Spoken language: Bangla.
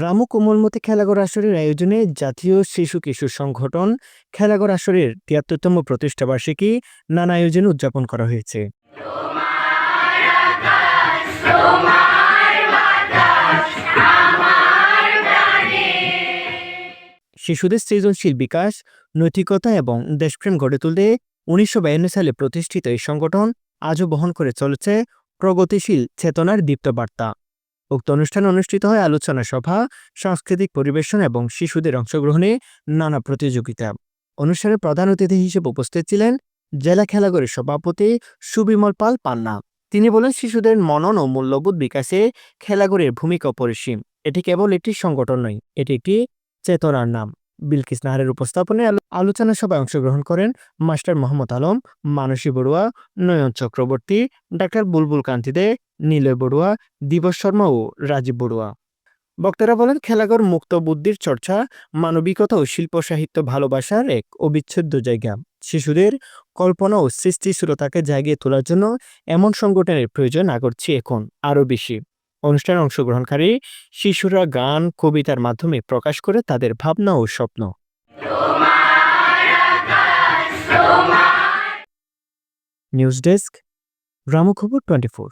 রামু কোমলমতি খেলাঘর আসরের আয়োজনে জাতীয় শিশু কিশোর সংগঠন খেলাঘর আসরের ৭৩তম প্রতিষ্ঠাবার্ষিকী নানা আয়োজনে উদযাপন করা হয়েছে। শিশুদের সৃজনশীল বিকাশ, নৈতিকতা এবং দেশপ্রেম গড়ে তুলতে ১৯৫২ সালে প্রতিষ্ঠিত এই সংগঠন আজও বহন করে চলেছে প্রগতিশীল চেতনার দীপ্ত বার্তা। উক্ত অনুষ্ঠানে অনুষ্ঠিত হয় আলোচনা সভা, সাংস্কৃতিক পরিবেশন এবং শিশুদের অংশগ্রহণে নানা প্রতিযোগিতা। অনুষ্ঠানে প্রধান অতিথি হিসেবে উপস্থিত ছিলেন জেলা খেলাঘরের সভাপতি সুবিমল পাল পান্না। তিনি বলেন, শিশুদের মনন ও মূল্যবোধ বিকাশে খেলাঘরের ভূমিকা অপরিসীম। এটি কেবল একটি সংগঠন নয়, এটি একটি চেতনার নাম। বিলকিস নাহারের উপস্থাপনায় আলোচনা সভায় অংশগ্রহণ করেন মাস্টার মোহাম্মদ আলম, মানসী বড়ুয়া, নয়ন চক্রবর্তী, ডাক্তার বুলবুল কান্তি দে, নিলয় বড়ুয়া, দিবস শর্মা ও রাজীব বড়ুয়া। বক্তারা বলেন, খেলাঘর মুক্ত বুদ্ধির চর্চা, মানবিকতা ও শিল্প সাহিত্য ভালোবাসার এক অবিচ্ছেদ্য জায়গা। শিশুদের কল্পনা ও সৃষ্টিশীলতাকে জাগিয়ে তোলার জন্য এমন সংগঠনের প্রয়োজন আগড়ছে এখন আরও বেশি। অনুষ্ঠানে অংশগ্রহণকারী শিশুরা গান, কবিতার মাধ্যমে প্রকাশ করে তাদের ভাবনা ও স্বপ্ন। নিউজ ডেস্ক, গ্রামখবর 24।